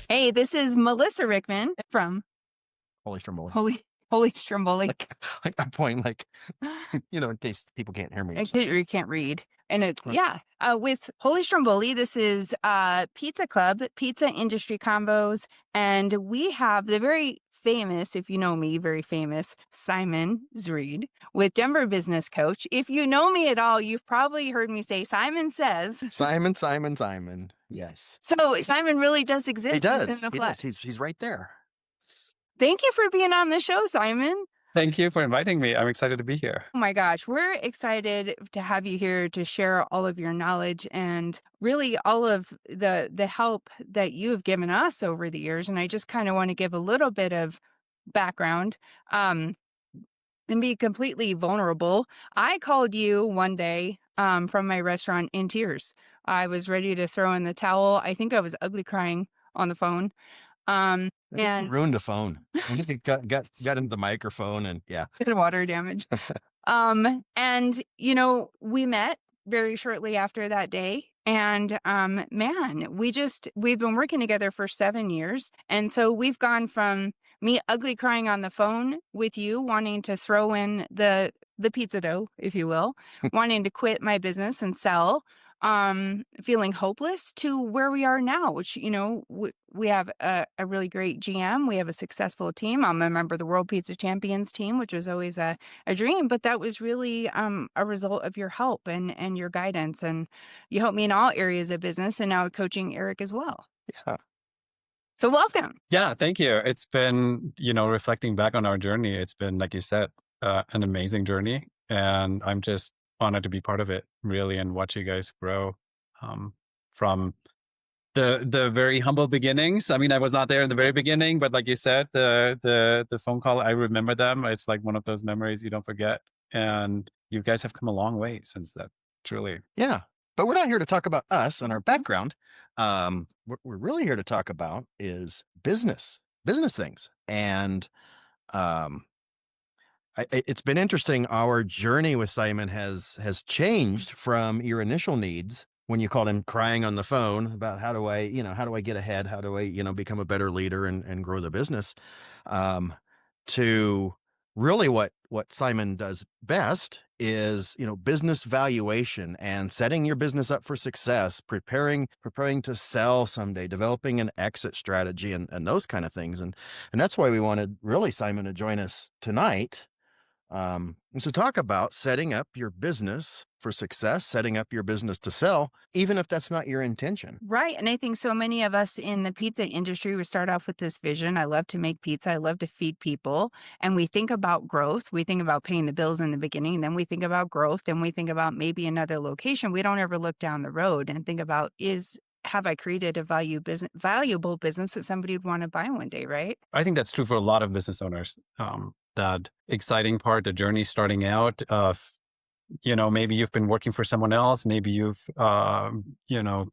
Hey, this is Melissa Rickman from Wholly Stromboli. Holy Stromboli. Like that point, in case people can't hear me. You can't read. And Right. with Holy Stromboli, this is Pizza Club, Pizza Industry Convos, and we have the very famous, if you know me, very famous Simon Zryd with Denver Business Coach. If you know me at all, you've probably heard me say Simon says. Simon, Simon, Simon. Yes. So Simon really does He exist. He's in does. the He flesh. does. He's right there. Thank you for being on the show, Simon. Thank you for inviting me. I'm excited to be here. Oh my gosh, we're excited to have you here to share all of your knowledge and really all of the help that you have given us over the years. And I just kind of want to give a little bit of background and be completely vulnerable. I called you one day from my restaurant in tears. I was ready to throw in the towel. I think I was ugly crying on the phone. And Ruined the phone. It got into the microphone and yeah. water damage. And we met very shortly after that day. And man, we've been working together for 7 years. And so we've gone from me ugly crying on the phone with you, wanting to throw in the pizza dough, if you will, wanting to quit my business and sell, feeling hopeless, to where we are now, which, we have a really great GM. We have a successful team. I'm a member of the World Pizza Champions team, which was always a dream, but that was really a result of your help and your guidance. And you helped me in all areas of business, and now coaching Eric as well. Yeah. So welcome. Yeah, thank you. It's been, reflecting back on our journey, it's been, like you said, an amazing journey. And I'm just honored to be part of it, really, and watch you guys grow from the very humble beginnings. I mean, I was not there in the very beginning, but like you said, the phone call, I remember them. It's like one of those memories you don't forget. And you guys have come a long way since that, truly. Yeah. But we're not here to talk about us and our background. What we're really here to talk about is business things. And it's been interesting. Our journey with Simon has changed from your initial needs when you called him crying on the phone about how do I get ahead? How do I, become a better leader and grow the business? To really what Simon does best is, business valuation and setting your business up for success, preparing to sell someday, developing an exit strategy and those kind of things. And that's why we wanted really Simon to join us tonight. To talk about setting up your business for success, setting up your business to sell, even if that's not your intention. Right. And I think so many of us in the pizza industry, we start off with this vision. I love to make pizza. I love to feed people. And we think about growth. We think about paying the bills in the beginning. Then we think about growth. Then we think about maybe another location. We don't ever look down the road and think about, have I created a valuable business that somebody would want to buy one day, right? I think that's true for a lot of business owners. That exciting part, the journey starting out of, maybe you've been working for someone else. Maybe you've,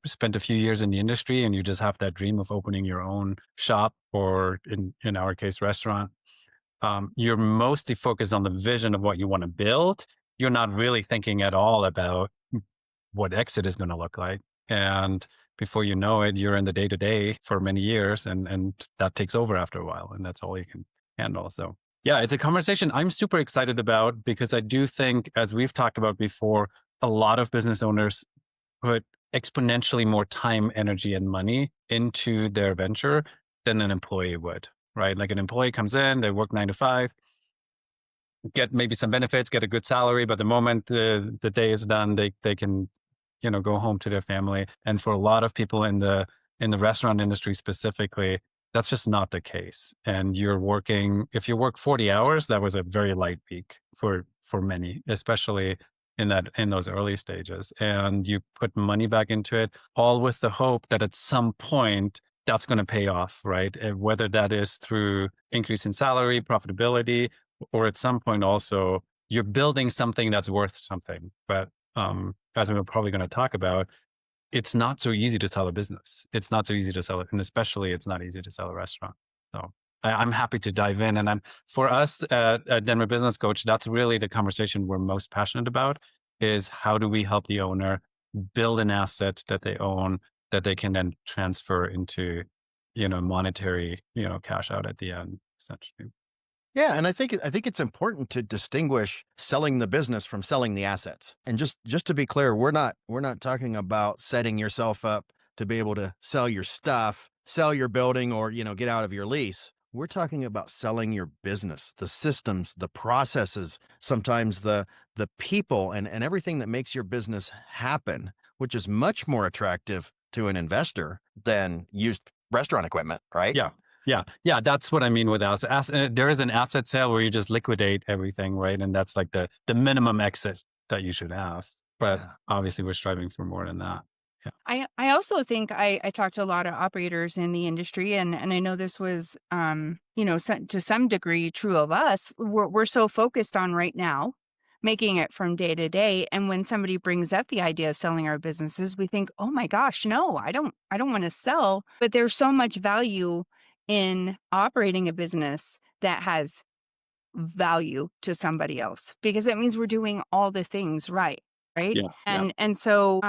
spent a few years in the industry and you just have that dream of opening your own shop, or in our case, restaurant. You're mostly focused on the vision of what you want to build. You're not really thinking at all about what exit is going to look like. And before you know it, you're in the day-to-day for many years, and that takes over after a while, and that's all you can handle. So yeah, it's a conversation I'm super excited about, because I do think, as we've talked about before, a lot of business owners put exponentially more time, energy, and money into their venture than an employee would, right? Like an employee comes in, they work 9 to 5, get maybe some benefits, get a good salary, but the moment the day is done, they can, go home to their family. And for a lot of people in the restaurant industry specifically, that's just not the case. And if you work 40 hours, that was a very light week for many, especially in those early stages. And you put money back into it, all with the hope that at some point that's going to pay off, right? Whether that is through increase in salary, profitability, or at some point also you're building something that's worth something. But as we're probably going to talk about, it's not so easy to sell a business. It's not so easy to sell it. And especially it's not easy to sell a restaurant. So I'm happy to dive in. And for us at Denver Business Coach, that's really the conversation we're most passionate about, is how do we help the owner build an asset that they own, that they can then transfer into monetary, cash out at the end, essentially. Yeah, and I think it's important to distinguish selling the business from selling the assets. And just to be clear, we're not talking about setting yourself up to be able to sell your stuff, sell your building, or get out of your lease. We're talking about selling your business, the systems, the processes, sometimes the people, and everything that makes your business happen, which is much more attractive to an investor than used restaurant equipment, right? Yeah. Yeah. Yeah. That's what I mean with there is an asset sale where you just liquidate everything, right? And that's like the minimum exit that you should have. But Yeah. obviously we're striving for more than that. Yeah. I also think I talked to a lot of operators in the industry, and I know this was, to some degree true of us. We're so focused on right now, making it from day to day. And when somebody brings up the idea of selling our businesses, we think, oh my gosh, no, I don't want to sell. But there's so much value in operating a business that has value to somebody else, because it means we're doing all the things right. Right. Yeah. Yeah. And so,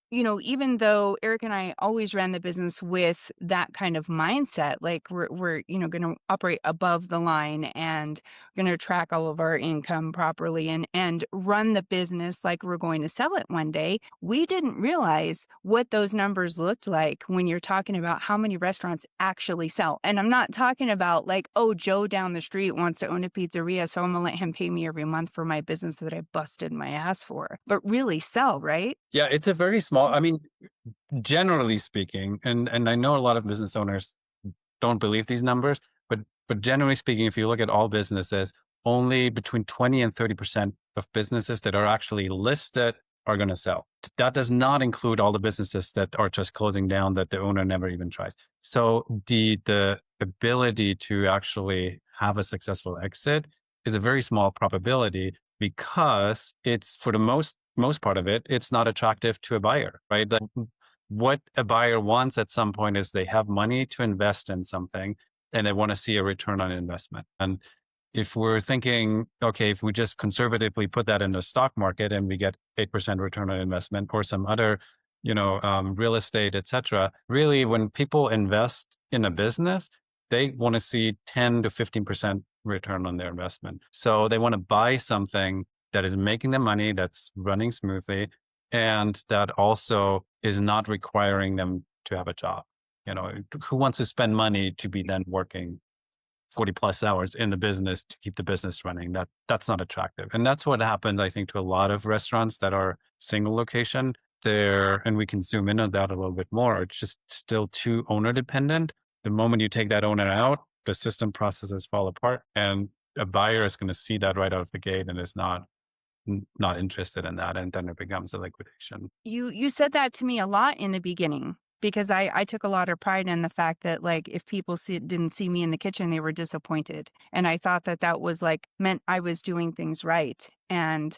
even though Eric and I always ran the business with that kind of mindset, like we're going to operate above the line and going to track all of our income properly and run the business like we're going to sell it one day, we didn't realize what those numbers looked like when you're talking about how many restaurants actually sell. And I'm not talking about like, oh, Joe down the street wants to own a pizzeria, so I'm gonna let him pay me every month for my business that I busted my ass for, but really sell, right? Yeah. It's a very small, I mean, generally speaking, and I know a lot of business owners don't believe these numbers, but generally speaking, if you look at all businesses, only between 20 and 30% of businesses that are actually listed are going to sell. That does not include all the businesses that are just closing down that the owner never even tries. So the ability to actually have a successful exit is a very small probability, because it's, for the most part of it, it's not attractive to a buyer, right? Like, what a buyer wants at some point is they have money to invest in something and they want to see a return on investment. And if we're thinking, okay, if we just conservatively put that in the stock market and we get 8% return on investment, or some other, real estate, et cetera, really, when people invest in a business, they want to see 10 to 15% return on their investment. So they want to buy something that is making them money, that's running smoothly, and that also is not requiring them to have a job. Who wants to spend money to be then working 40 plus hours in the business to keep the business running? That's not attractive. And that's what happens, I think, to a lot of restaurants that are single location there. And we can zoom in on that a little bit more. It's just still too owner dependent. The moment you take that owner out, the system processes fall apart, and a buyer is going to see that right out of the gate and is not interested in that, and then it becomes a liquidation. You said that to me a lot in the beginning, because I took a lot of pride in the fact that, like, if people didn't see me in the kitchen, they were disappointed. And I thought that was like meant I was doing things right. And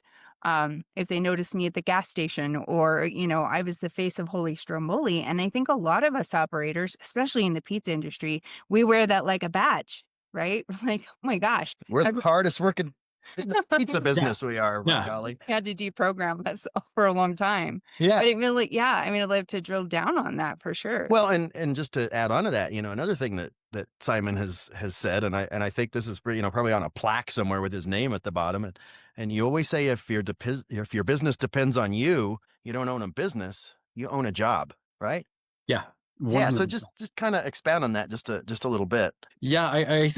if they noticed me at the gas station, or, I was the face of Wholly Stromboli. And I think a lot of us operators, especially in the pizza industry, we wear that like a badge, right? We're like, oh my gosh, We're I the hardest working in the pizza business. We are, my Yeah. golly. had to deprogram us for a long time. Yeah. But it really, yeah, I mean, I'd love to drill down on that for sure. Well, and just to add on to that, another thing that Simon has said, and I think this is probably on a plaque somewhere with his name at the bottom, and you always say, if your business depends on you, you don't own a business, you own a job, right? Yeah. Yeah. So 100%. just kind of expand on that just a little bit. Yeah,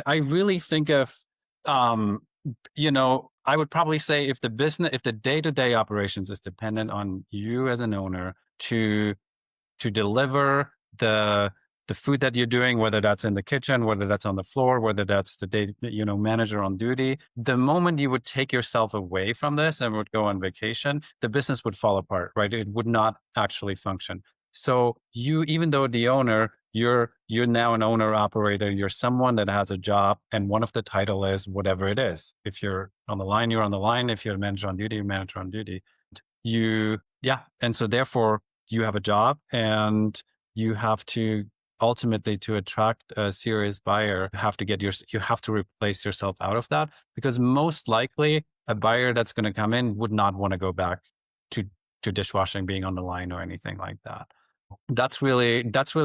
I really think of, I would probably say, if the day-to-day operations is dependent on you as an owner to deliver the food that you're doing, whether that's in the kitchen, whether that's on the floor, whether that's the day, manager on duty, the moment you would take yourself away from this and would go on vacation, the business would fall apart, right? It would not actually function. So even though the owner, you're now an owner operator, you're someone that has a job, and one of the title is whatever it is. If you're on the line, you're on the line. If you're a manager on duty, you're manager on duty. And so therefore you have a job, and you have to ultimately, to attract a serious buyer, you have to replace yourself out of that, because most likely a buyer that's going to come in would not want to go back to dishwashing, being on the line, or anything like that. That's really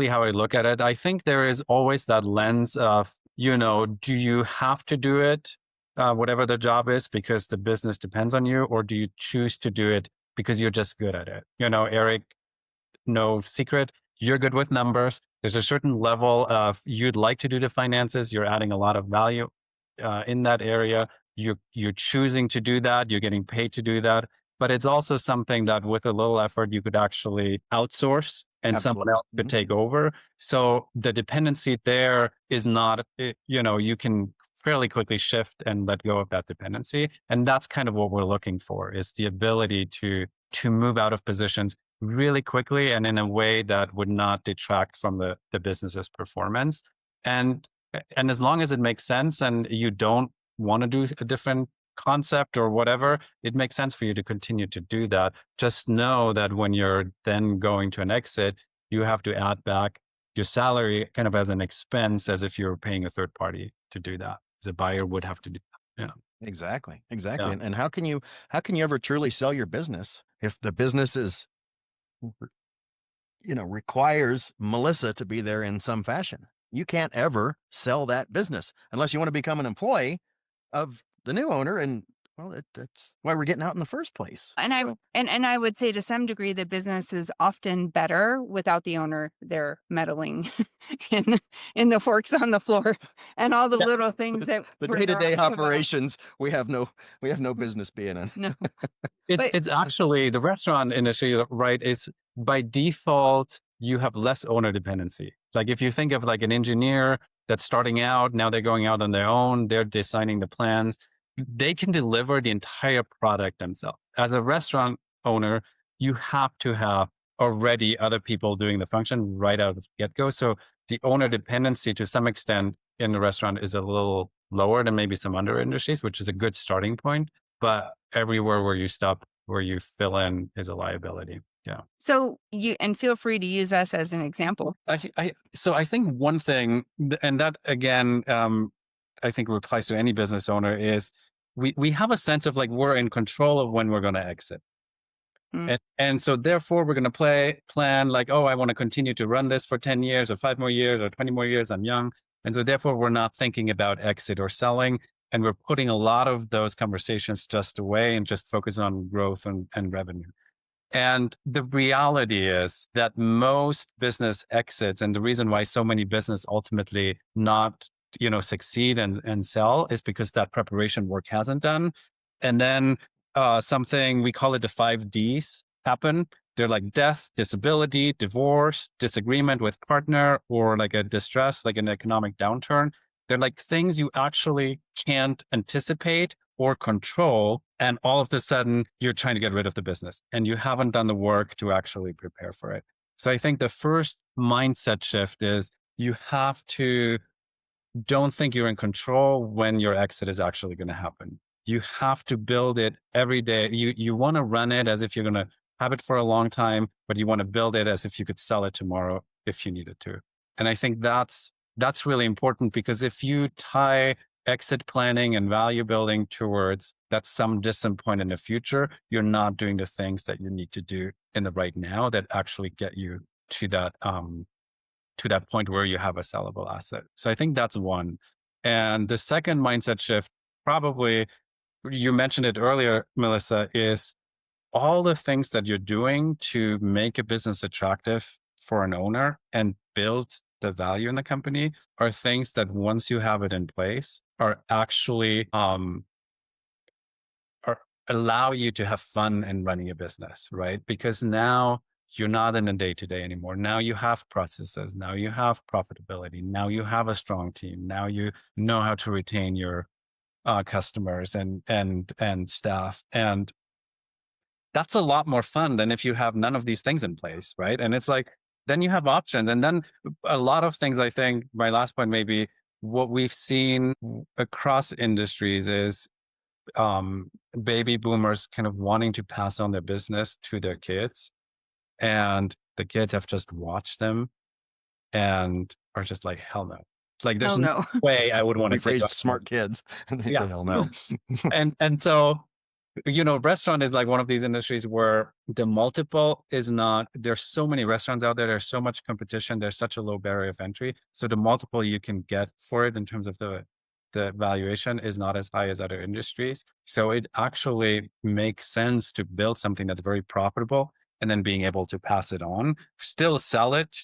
how I look at it. I think there is always that lens of, do you have to do it, whatever the job is, because the business depends on you, or do you choose to do it because you're just good at it? Eric, no secret, you're good with numbers. There's a certain level of you'd like to do the finances. You're adding a lot of value in that area. You're choosing to do that. You're getting paid to do that. But it's also something that with a little effort, you could actually outsource and someone Absolutely. else could take over. So the dependency there is not, you can fairly quickly shift and let go of that dependency. And that's kind of what we're looking for, is the ability to move out of positions really quickly and in a way that would not detract from the business's performance. And and as long as it makes sense and you don't want to do a different concept or whatever, it makes sense for you to continue to do that. Just know that when you're then going to an exit, you have to add back your salary kind of as an expense, as if you're paying a third party to do that. The buyer would have to do that. Yeah. Exactly. Exactly. Yeah. And how can you ever truly sell your business if the business is, requires Melissa to be there in some fashion? You can't ever sell that business unless you want to become an employee of the new owner. And well, that's why we're getting out in the first place. And I would say to some degree the business is often better without the owner there meddling in the forks on the floor and all the Yeah. little things that The we're day-to-day nervous about. operations, we have no business being in. No. It's But it's actually the restaurant industry, right? Is by default you have less owner dependency. Like if you think of like an engineer that's starting out, now they're going out on their own, they're designing the plans, they can deliver the entire product themselves. As a restaurant owner, you have to have already other people doing the function right out of the get-go. So the owner dependency to some extent in the restaurant is a little lower than maybe some other industries, which is a good starting point. But everywhere where you stop, where you fill in, is a liability. Yeah. so and feel free to use us as an example. So I think one thing, and that again, I think applies to any business owner, is we have a sense of like we're in control of when we're going to exit. Mm. And so therefore we're going to plan like, oh, I want to continue to run this for 10 years or 5 more years or 20 more years. I'm young. And so therefore we're not thinking about exit or selling. And we're putting a lot of those conversations just away and just focus on growth and revenue. And the reality is that most business exits, and the reason why so many business ultimately not, succeed and sell, is because that preparation work hasn't done. And then something, we call it the 5 Ds, happen. They're like death, disability, divorce, disagreement with partner, or like a distress, like an economic downturn. They're like things you actually can't anticipate or control. And all of a sudden, you're trying to get rid of the business and you haven't done the work to actually prepare for it. So I think the first mindset shift is you have to don't think you're in control when your exit is actually going to happen. You have to build it every day. You want to run it as if you're going to have it for a long time, but you want to build it as if you could sell it tomorrow if you needed to. And I think that's really important, because if you tie exit planning and value building towards that some distant point in the future, you're not doing the things that you need to do in the right now that actually get you to that point where you have a sellable asset. So I think that's one. And the second mindset shift, probably you mentioned it earlier, Melissa, is all the things that you're doing to make a business attractive for an owner and build the value in the company are things that once you have it in place are actually or allow you to have fun in running a business, right? Because now you're not in a day-to-day anymore. Now you have processes. Now you have profitability. Now you have a strong team. Now you know how to retain your customers and staff. And that's a lot more fun than if you have none of these things in place, right? And it's like, then you have options. And then a lot of things, I think, my last point, maybe what we've seen across industries is baby boomers kind of wanting to pass on their business to their kids. And the kids have just watched them and are just like, hell no. Like, there's Oh no no. way I would want to We've take raised up. smart kids, and they say Yeah. hell no. And so restaurant is like one of these industries where the multiple is not, there's so many restaurants out there. There's so much competition. There's such a low barrier of entry. So the multiple you can get for it in terms of the valuation is not as high as other industries. So it actually makes sense to build something that's very profitable and then being able to pass it on, still sell it,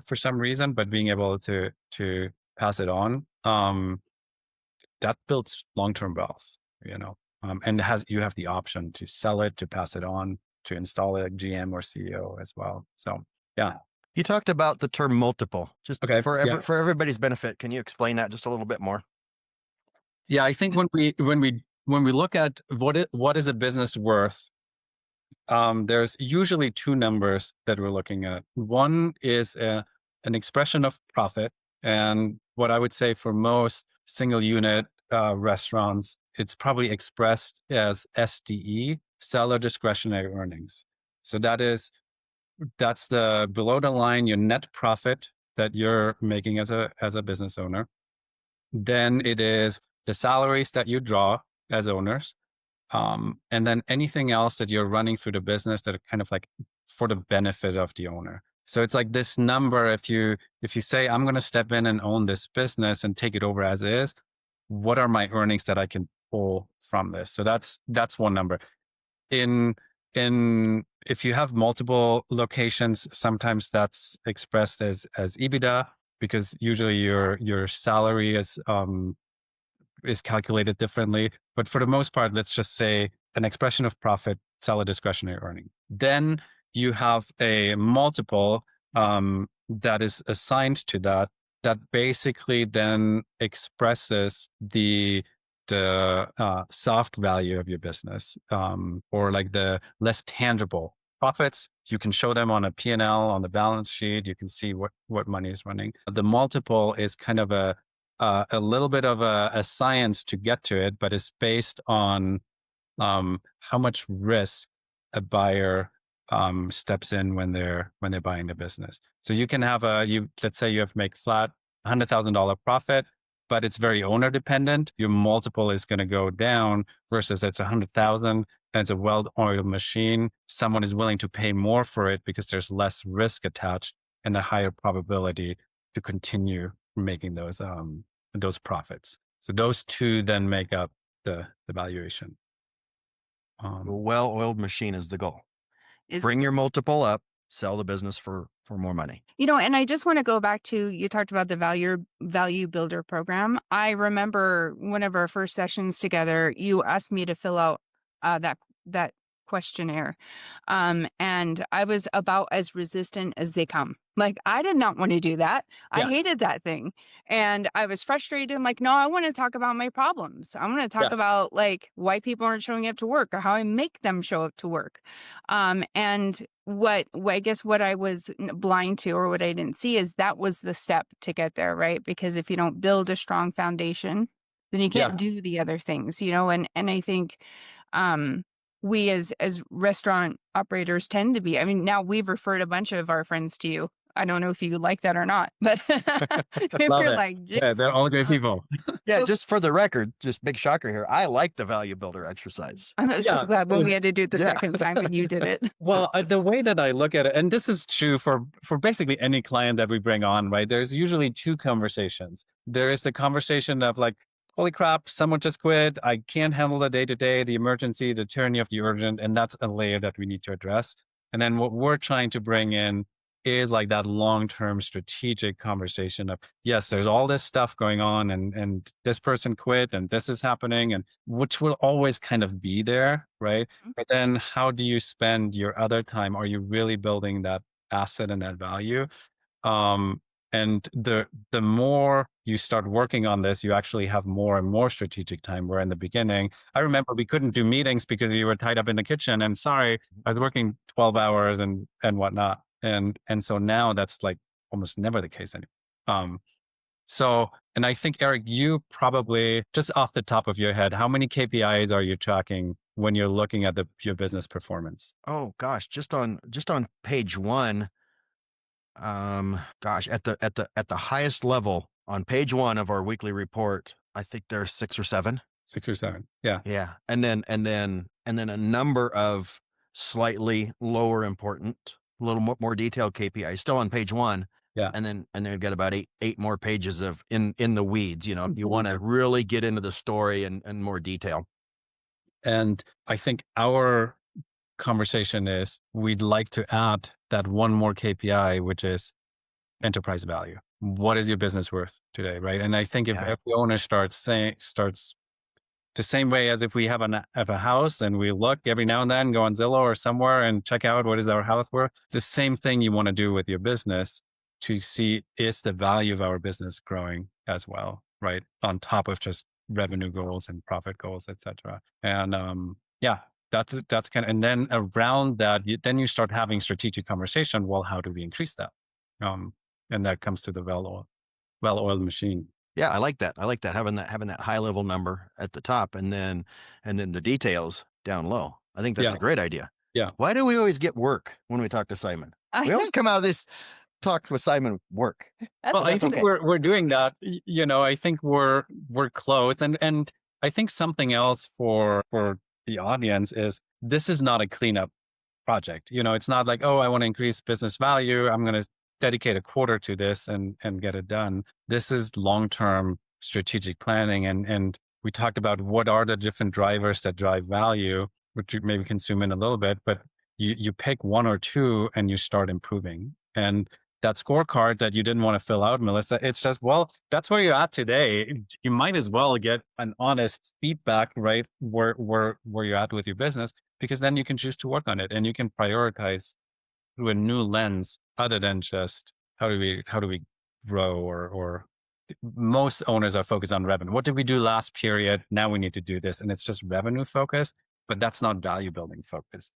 for some reason, but being able to pass it on. That builds long-term wealth, and you have the option to sell it, to pass it on, to install a GM or CEO as well. So yeah. You talked about the term multiple. Just Okay. for Yeah. for everybody's benefit, can you explain that just a little bit more? Yeah. I think when we look at what is a business worth, there's usually two numbers that we're looking at. One is an expression of profit, and what I would say for most single unit restaurants, it's probably expressed as SDE, seller discretionary earnings. So that's the below the line, your net profit that you're making as a business owner. Then it is the salaries that you draw as owners. And then anything else that you're running through the business that are kind of like for the benefit of the owner. So it's like this number, if you say, I'm going to step in and own this business and take it over as is, what are my earnings that I can pull from this? So that's one number. If you have multiple locations, sometimes that's expressed as EBITDA, because usually your salary is calculated differently. But for the most part, let's just say an expression of profit, seller discretionary earning. Then you have a multiple that is assigned to that basically then expresses the soft value of your business, or like the less tangible profits. You can show them on a P&L, on the balance sheet. You can see what money is running. The multiple is kind of a little bit of a science to get to it, but it's based on how much risk a buyer steps in when they're buying the business. So you can have let's say you have make flat $100,000 profit, but it's very owner dependent. Your multiple is going to go down versus it's 100,000 and it's a well-oiled machine. Someone is willing to pay more for it because there's less risk attached and a higher probability to continue making those profits. So those two then make up the valuation. A well-oiled machine is the goal. Is Bring your multiple up, sell the business for more money. And I just want to go back to, you talked about the value builder program. I remember one of our first sessions together, you asked me to fill out that questionnaire. And I was about as resistant as they come. Like, I did not want to do that. I hated that thing. And I was frustrated. I'm like, no, I want to talk about my problems. I want to talk about like why people aren't showing up to work or how I make them show up to work. And what I guess what I was blind to, or what I didn't see, is that was the step to get there, right? Because if you don't build a strong foundation, then you can't do the other things, and I think we as restaurant operators tend to be. I mean, now we've referred a bunch of our friends to you. I don't know if you like that or not, but if Love you're it. like, Yeah, they're all great people. Yeah, just for the record, just big shocker here. I like the value builder exercise. I'm so glad when we had to do it the second time and you did it. Well, the way that I look at it, and this is true for basically any client that we bring on, right? There's usually two conversations. There is the conversation of like, holy crap, someone just quit. I can't handle the day-to-day, the emergency, the tyranny of the urgent. And that's a layer that we need to address. And then what we're trying to bring in is like that long-term strategic conversation of, yes, there's all this stuff going on and this person quit and this is happening, and which will always kind of be there, right? But then how do you spend your other time? Are you really building that asset and that value? And the more you start working on this, you actually have more and more strategic time. Where in the beginning, I remember we couldn't do meetings because you were tied up in the kitchen and sorry, I was working 12 hours and whatnot. And so now that's like almost never the case anymore. And I think, Eric, you probably, just off the top of your head, how many KPIs are you tracking when you're looking at your business performance? Oh gosh, just on page one, gosh, at the highest level on page one of our weekly report, I think there's 6 or 7. 6 or 7. Yeah. Yeah. And then and then a number of slightly lower important, a little more detailed KPIs still on page one. Yeah. And then we've got about eight more pages of in the weeds. You want to really get into the story and more detail. And I think our conversation is we'd like to add that one more KPI, which is enterprise value. What is your business worth today, right? And I think if Yeah. every owner starts the same way as if we have a house and we look every now and then, go on Zillow or somewhere and check out what is our house worth. The same thing you want to do with your business to see, is the value of our business growing as well, right? On top of just revenue goals and profit goals, et cetera. And yeah, that's kind of, and then around that, then you start having strategic conversation. Well, how do we increase that? And that comes to the well-oiled machine. Yeah, I like that. Having that high level number at the top and then the details down low. I think that's Yeah. a great idea. Yeah. Why do we always get work when we talk to Simon? We always come out of this talk with Simon work. Well, I think okay. we're doing that. I think we're close, and I think something else for the audience is this is not a cleanup project. It's not like, oh, I want to increase business value, I'm going to dedicate a quarter to this and get it done. This is long-term strategic planning, and we talked about what are the different drivers that drive value, which you maybe consume in a little bit, but you pick one or two and you start improving. And that scorecard that you didn't want to fill out, Melissa, it's just, well, that's where you're at today. You might as well get an honest feedback, right? Where you're at with your business, because then you can choose to work on it and you can prioritize through a new lens other than just how do we grow, or most owners are focused on revenue. What did we do last period? Now we need to do this. And it's just revenue focused, but that's not value building focused.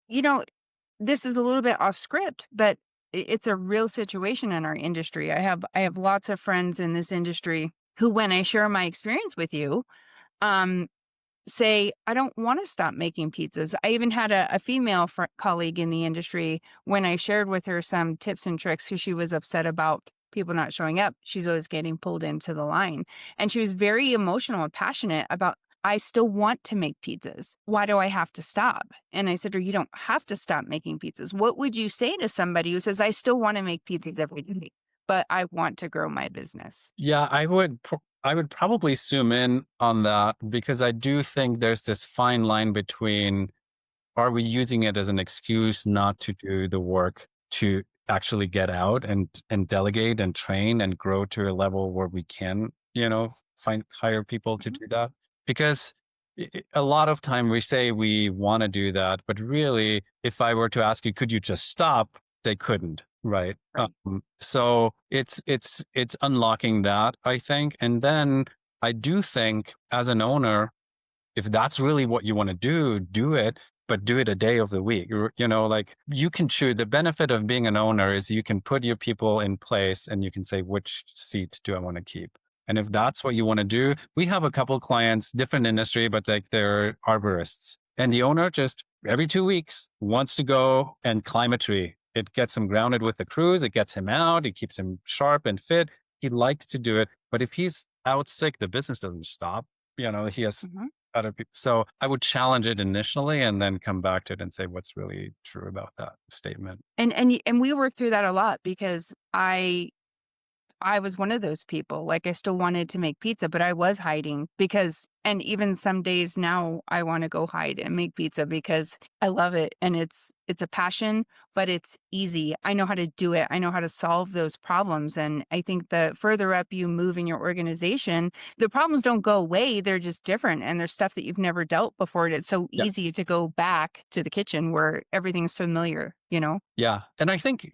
This is a little bit off script, but it's a real situation in our industry. I have lots of friends in this industry who, when I share my experience with you, say, I don't want to stop making pizzas. I even had a female colleague in the industry when I shared with her some tips and tricks because she was upset about people not showing up. She's always getting pulled into the line. And she was very emotional and passionate about, I still want to make pizzas. Why do I have to stop? And I said to her, you don't have to stop making pizzas. What would you say to somebody who says, I still want to make pizzas every day, but I want to grow my business? Yeah, I would probably zoom in on that, because I do think there's this fine line between, are we using it as an excuse not to do the work to actually get out and delegate and train and grow to a level where we can, hire people to do that? Because a lot of time we say we want to do that, but really, if I were to ask you, could you just stop? They couldn't, right? Right. So it's unlocking that, I think. And then I do think, as an owner, if that's really what you want to do it, but do it a day of the week. Like, you can choose. The benefit of being an owner is you can put your people in place and you can say, which seat do I want to keep? And if that's what you want to do, we have a couple clients, different industry, but like they're arborists. And the owner just every 2 weeks wants to go and climb a tree. It gets him grounded with the crews. It gets him out. It keeps him sharp and fit. He likes to do it. But if he's out sick, the business doesn't stop. He has other people. So I would challenge it initially and then come back to it and say, what's really true about that statement? And we worked through that a lot because I was one of those people. Like, I still wanted to make pizza, but I was hiding because, and even some days now I want to go hide and make pizza because I love it. And it's a passion, but it's easy. I know how to do it. I know how to solve those problems. And I think the further up you move in your organization, the problems don't go away. They're just different. And there's stuff that you've never dealt before. And it's so Yeah. easy to go back to the kitchen where everything's familiar, Yeah. And I think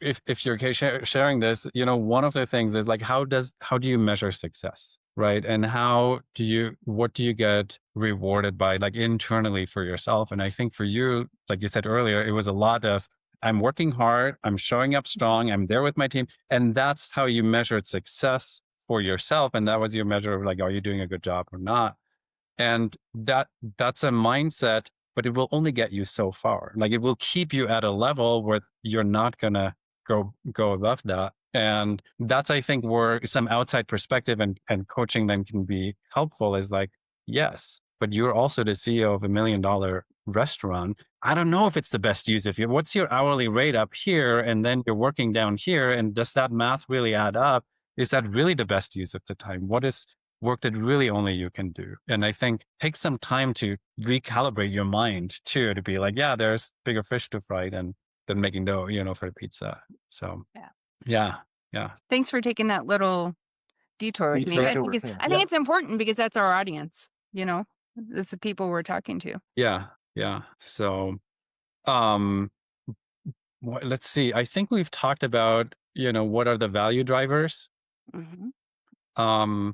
if you're sharing this, one of the things is like, how do you measure success, right? And what do you get rewarded by, like, internally for yourself? And I think for you, like you said earlier, it was a lot of, I'm working hard, I'm showing up strong, I'm there with my team. And that's how you measured success for yourself. And that was your measure of, like, are you doing a good job or not? And that's a mindset, but it will only get you so far. Like, it will keep you at a level where you're not gonna go above that. And that's, I think, where some outside perspective and coaching then can be helpful, is like, yes, but you're also the CEO of $1 million restaurant. I don't know if it's the best use. What's your hourly rate up here, and then you're working down here, and does that math really add up? Is that really the best use of the time? What is work that really only you can do? And I think take some time to recalibrate your mind too, to be like, yeah, there's bigger fish to fry than making dough, for the pizza. So yeah. Thanks for taking that little detour with me. I think it's important because that's our audience, this is the people we're talking to. Yeah. So, let's see. I think we've talked about, what are the value drivers? Mm-hmm.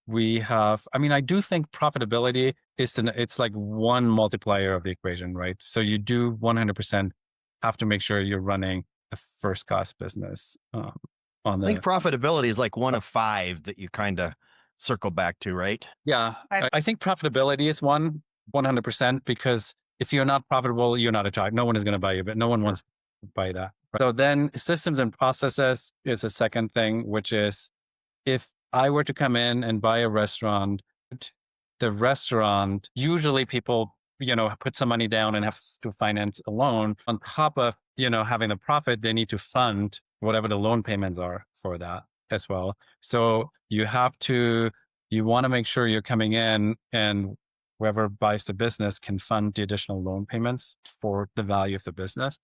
We have, I do think profitability it's like one multiplier of the equation, right? So you do 100% have to make sure you're running a first class business. I think profitability is like one of 5 that you kind of circle back to, right? Yeah. I think profitability is 100%, because if you're not profitable, you're not attractive. No one is going to buy you, but no one wants to buy that. So then systems and processes is a second thing, which is, if I were to come in and buy a restaurant, the restaurant, usually people, put some money down and have to finance a loan. On top of, having the profit, they need to fund whatever the loan payments are for that as well. So you want to make sure you're coming in and whoever buys the business can fund the additional loan payments for the value of the business.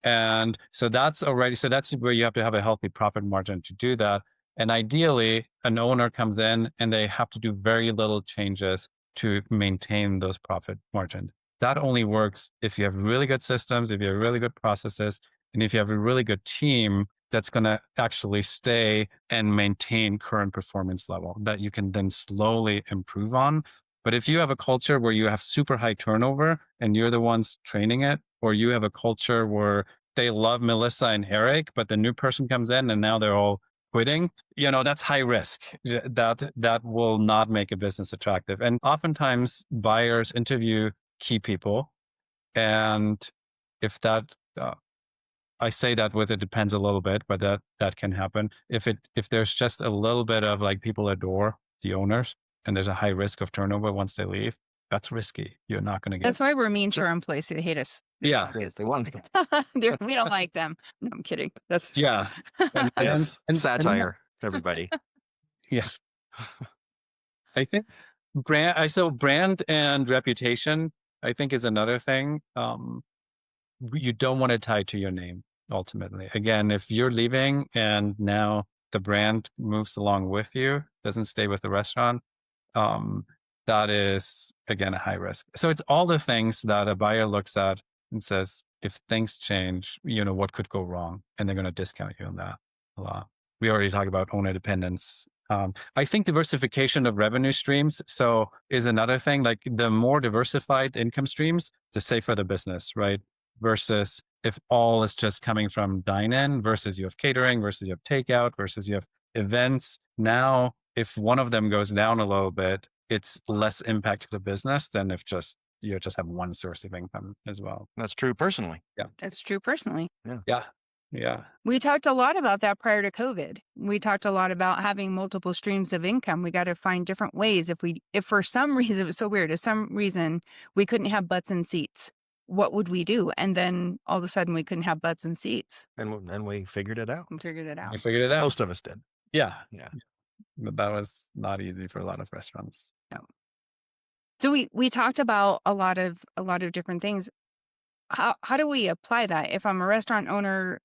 And so that's where you have to have a healthy profit margin to do that. And ideally, an owner comes in and they have to do very little changes to maintain those profit margins. That only works if you have really good systems, if you have really good processes, and if you have a really good team that's going to actually stay and maintain current performance level that you can then slowly improve on. But if you have a culture where you have super high turnover and you're the ones training it, or you have a culture where they love Melissa and Eric, but the new person comes in and now they're all quitting, that's high risk. That will not make a business attractive. And oftentimes buyers interview key people. And if that, I say that with it depends a little bit, but that can happen. If there's just a little bit of like people adore the owners and there's a high risk of turnover once they leave, that's risky. You're not going to get. That's why we're mean to our employees. They hate us. Yeah. They want to. We don't like them. No, I'm kidding. That's yeah. And satire, everybody. Yes. I think brand and reputation, I think, is another thing. You don't want to tie to your name ultimately. Again, if you're leaving and now the brand moves along with you, doesn't stay with the restaurant, that is, again, a high risk. So it's all the things that a buyer looks at and says, if things change, what could go wrong? And they're going to discount you on that a lot. We already talked about owner dependence. I think diversification of revenue streams is another thing. Like the more diversified income streams, the safer the business, right? Versus if all is just coming from dine-in, versus you have catering, versus you have takeout, versus you have events. Now, if one of them goes down a little bit, it's less impact to the business than if you just have one source of income as well. That's true personally. Yeah. That's true personally. Yeah. We talked a lot about that prior to COVID. We talked a lot about having multiple streams of income. We got to find different ways. If for some reason, it was so weird, if some reason we couldn't have butts in seats, what would we do? And then all of a sudden we couldn't have butts in seats. And we figured it out. We figured it out. Most of us did. Yeah. But that was not easy for a lot of restaurants. No. So we talked about a lot of different things. How do we apply that? If I'm a restaurant owner,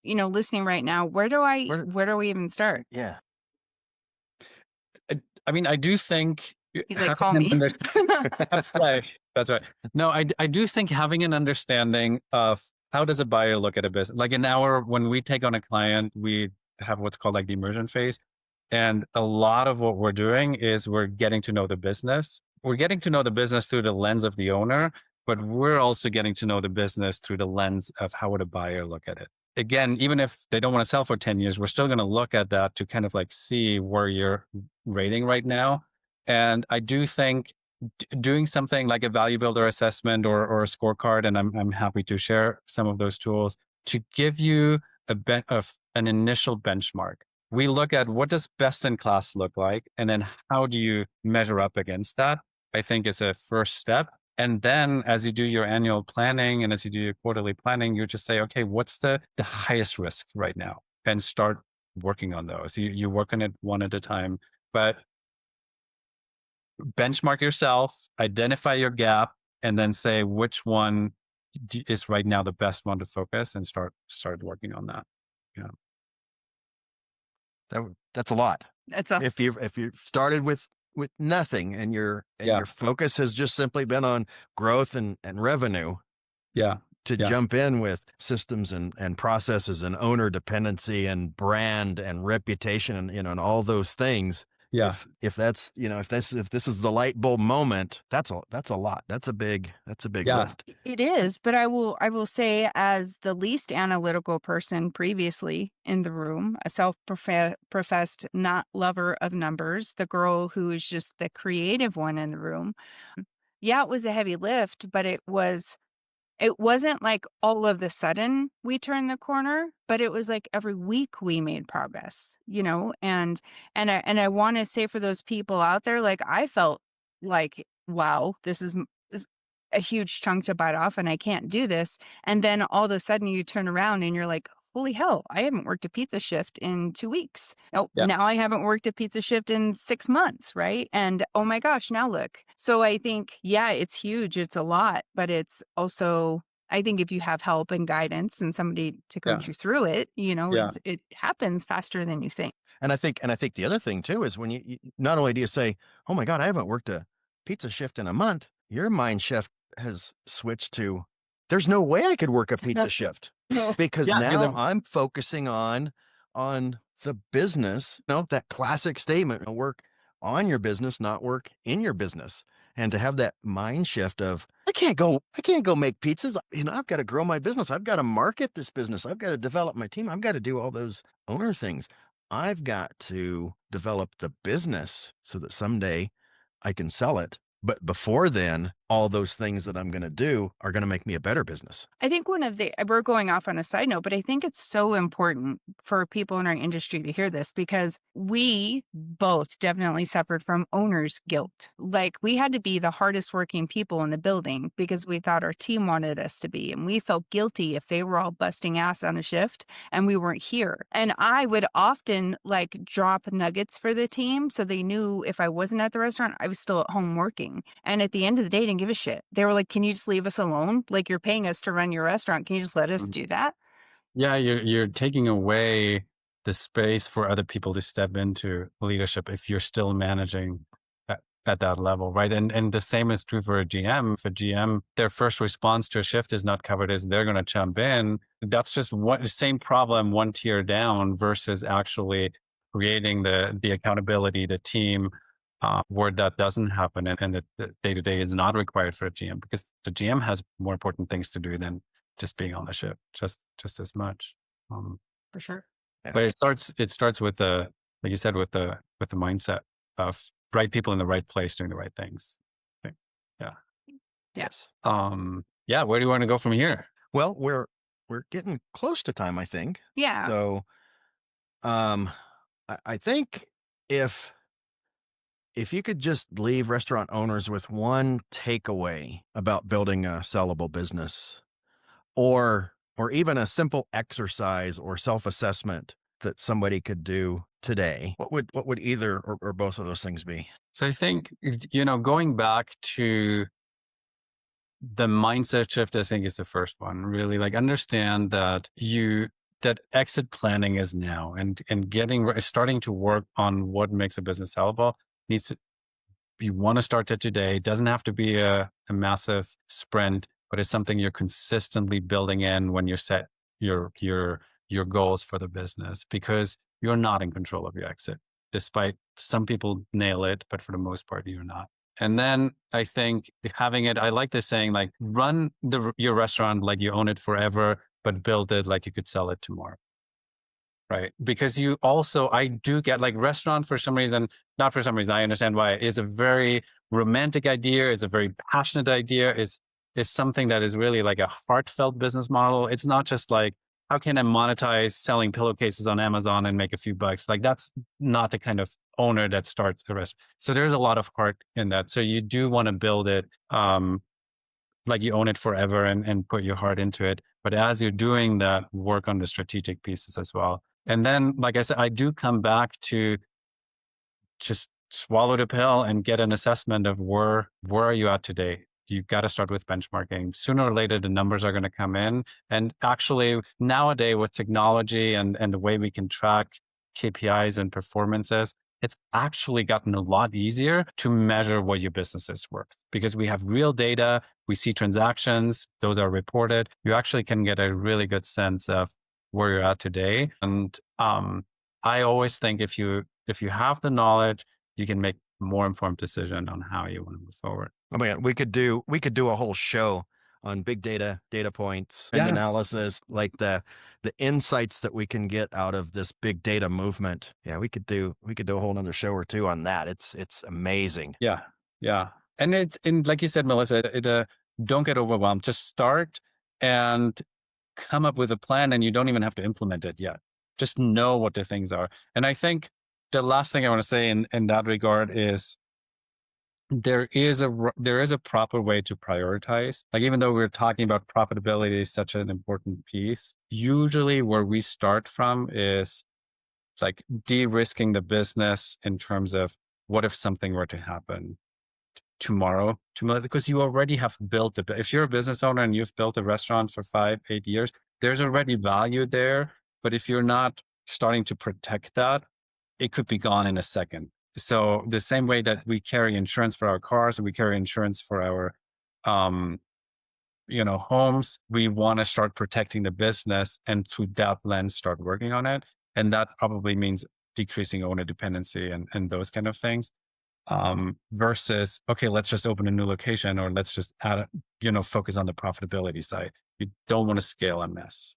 listening right now, where do we even start? Yeah. I do think he's like, call me. Right. That's right. No, I do think having an understanding of how does a buyer look at a business, like when we take on a client, we have what's called like the immersion phase. And a lot of what we're doing is we're getting to know the business. We're getting to know the business through the lens of the owner, but we're also getting to know the business through the lens of how would a buyer look at it. Again, even if they don't want to sell for 10 years, we're still going to look at that to kind of like see where you're rating right now. And I do think doing something like a value builder assessment or a scorecard, and I'm happy to share some of those tools to give you an initial benchmark. we look at what does best in class look like, and then how do you measure up against that, I think is a first step. And then as you do your annual planning and as you do your quarterly planning, you just say, okay, what's the highest risk right now? And start working on those. You work on it one at a time, but benchmark yourself, identify your gap, and then say which one is right now the best one to focus and start working on that. Yeah. That's a lot. It's a If you started with nothing and your Yeah. focus has just simply been on growth and revenue, Yeah. to Yeah. jump in with systems and processes and owner dependency and brand and reputation and and all those things. Yeah. If that's if this is the light bulb moment, that's a lot. That's a big Yeah. lift. It is, but I will say, as the least analytical person previously in the room, a self-professed not lover of numbers, the girl who is just the creative one in the room. Yeah, it was a heavy lift, but it wasn't like all of the sudden we turned the corner, but it was like every week we made progress, and I want to say for those people out there, like I felt like, wow, is a huge chunk to bite off and I can't do this. And then all of a sudden you turn around and you're like, holy hell, I haven't worked a pizza shift in 2 weeks. Oh, Yeah. now I haven't worked a pizza shift in 6 months, right? And oh my gosh, now look. So I think, yeah, it's huge. It's a lot, but it's also, I think if you have help and guidance and somebody to Yeah. coach you through it, Yeah. it happens faster than you think. And I think the other thing too is when you not only do you say, "Oh my God, I haven't worked a pizza shift in a month," your mind shift has switched to, "There's no way I could work a pizza shift because Yeah. now I'm focusing on the business." That classic statement, work on your business, not work in your business. And to have that mind shift of, I can't go make pizzas. I've got to grow my business. I've got to market this business. I've got to develop my team. I've got to do all those owner things. I've got to develop the business so that someday I can sell it. But before then, all those things that I'm going to do are going to make me a better business. I think we're going off on a side note, but I think it's so important for people in our industry to hear this because we both definitely suffered from owner's guilt. Like we had to be the hardest working people in the building because we thought our team wanted us to be. And we felt guilty if they were all busting ass on a shift and we weren't here. And I would often like drop nuggets for the team so they knew if I wasn't at the restaurant, I was still at home working. And at the end of the day, I didn't give a shit. They were like, can you just leave us alone? Like you're paying us to run your restaurant. Can you just let us do that? Yeah. You're taking away the space for other people to step into leadership if you're still managing at that level, right? And the same is true for a GM. If a GM, their first response to a shift is not covered, is they're going to jump in. That's just one same problem, one tier down, versus actually creating the accountability, the team, where that doesn't happen, and the day-to-day is not required for a GM because the GM has more important things to do than just being on the ship, just as much. For sure. But it starts with like you said, with the mindset of right people in the right place doing the right things. Okay. Yeah. Yes. Yeah. Where do you want to go from here? Well, we're getting close to time, I think. Yeah. So, I think if you could just leave restaurant owners with one takeaway about building a sellable business, or even a simple exercise or self-assessment that somebody could do today, what would either or both of those things be? So I think, going back to the mindset shift, I think is the first one. Really, like, understand that that exit planning is now, and starting to work on what makes a business sellable needs to. You want to start it today. It doesn't have to be a massive sprint, but it's something you're consistently building in when you set your goals for the business, because you're not in control of your exit. Despite some people nail it, but for the most part, you're not. And then I think having it, I like this saying, like, run your restaurant like you own it forever, but build it like you could sell it tomorrow. Right. Because I do get, like, restaurant, for some reason, not for some reason, I understand why, is a very romantic idea, is a very passionate idea, is something that is really like a heartfelt business model. It's not just like, how can I monetize selling pillowcases on Amazon and make a few bucks? Like that's not the kind of owner that starts a restaurant. So there's a lot of heart in that. So you do want to build it like you own it forever and put your heart into it. But as you're doing that, work on the strategic pieces as well. And then, like I said, I do come back to just swallow the pill and get an assessment of where are you at today. You got to start with benchmarking. Sooner or later, the numbers are going to come in. And actually, nowadays with technology and the way we can track KPIs and performances, it's actually gotten a lot easier to measure what your business is worth because we have real data. We see transactions; those are reported. You actually can get a really good sense of where you're at today. And I always think if you have the knowledge, you can make more informed decision on how you want to move forward. Oh my God, we could do a whole show on big data points and analysis, like the insights that we can get out of this big data movement. Yeah, we could do a whole nother show or two on that. It's amazing. Yeah. And like you said, Melissa, don't get overwhelmed. Just start and come up with a plan, and you don't even have to implement it yet. Just know what the things are. And I think the last thing I want to say in that regard is there is a proper way to prioritize. Like even though we're talking about profitability is such an important piece, usually where we start from is like de-risking the business in terms of what if something were to happen tomorrow, because you already have built if you're a business owner and you've built a restaurant for 5-8 years, there's already value there. But if you're not starting to protect that, it could be gone in a second. So the same way that we carry insurance for our cars and we carry insurance for our, homes, we want to start protecting the business and through that lens, start working on it. And that probably means decreasing owner dependency and those kind of things. Versus, okay, let's just open a new location or let's just add, focus on the profitability side. You don't want to scale a mess,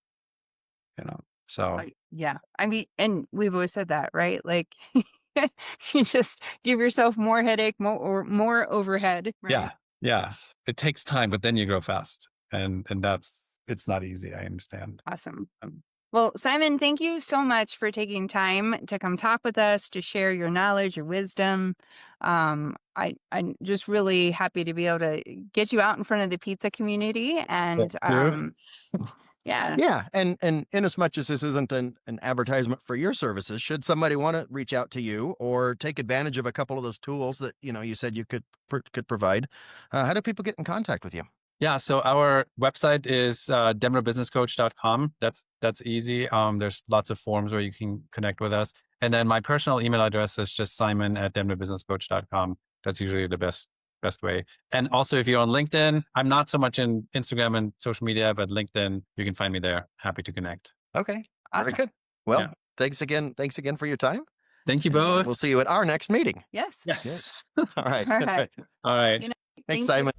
so. Yeah. I mean, and we've always said that, right? Like you just give yourself more headache, more overhead. Right? Yeah. It takes time, but then you grow fast. And it's not easy. I understand. Awesome. Well, Simon, thank you so much for taking time to come talk with us, to share your knowledge, your wisdom. I'm just really happy to be able to get you out in front of the pizza community. And yeah. Yeah. And in as much as this isn't an advertisement for your services, should somebody want to reach out to you or take advantage of a couple of those tools that, you said you could provide, how do people get in contact with you? Yeah, so our website is denverbusinesscoach.com. That's easy. There's lots of forms where you can connect with us. And then my personal email address is just simon@denverbusinesscoach.com. That's usually the best way. And also, if you're on LinkedIn, I'm not so much in Instagram and social media, but LinkedIn, you can find me there. Happy to connect. Okay, awesome. Very good. Well, Thanks again for your time. Thank you both. We'll see you at our next meeting. Yes. Yes. All right. All right. All right. Thanks, Simon.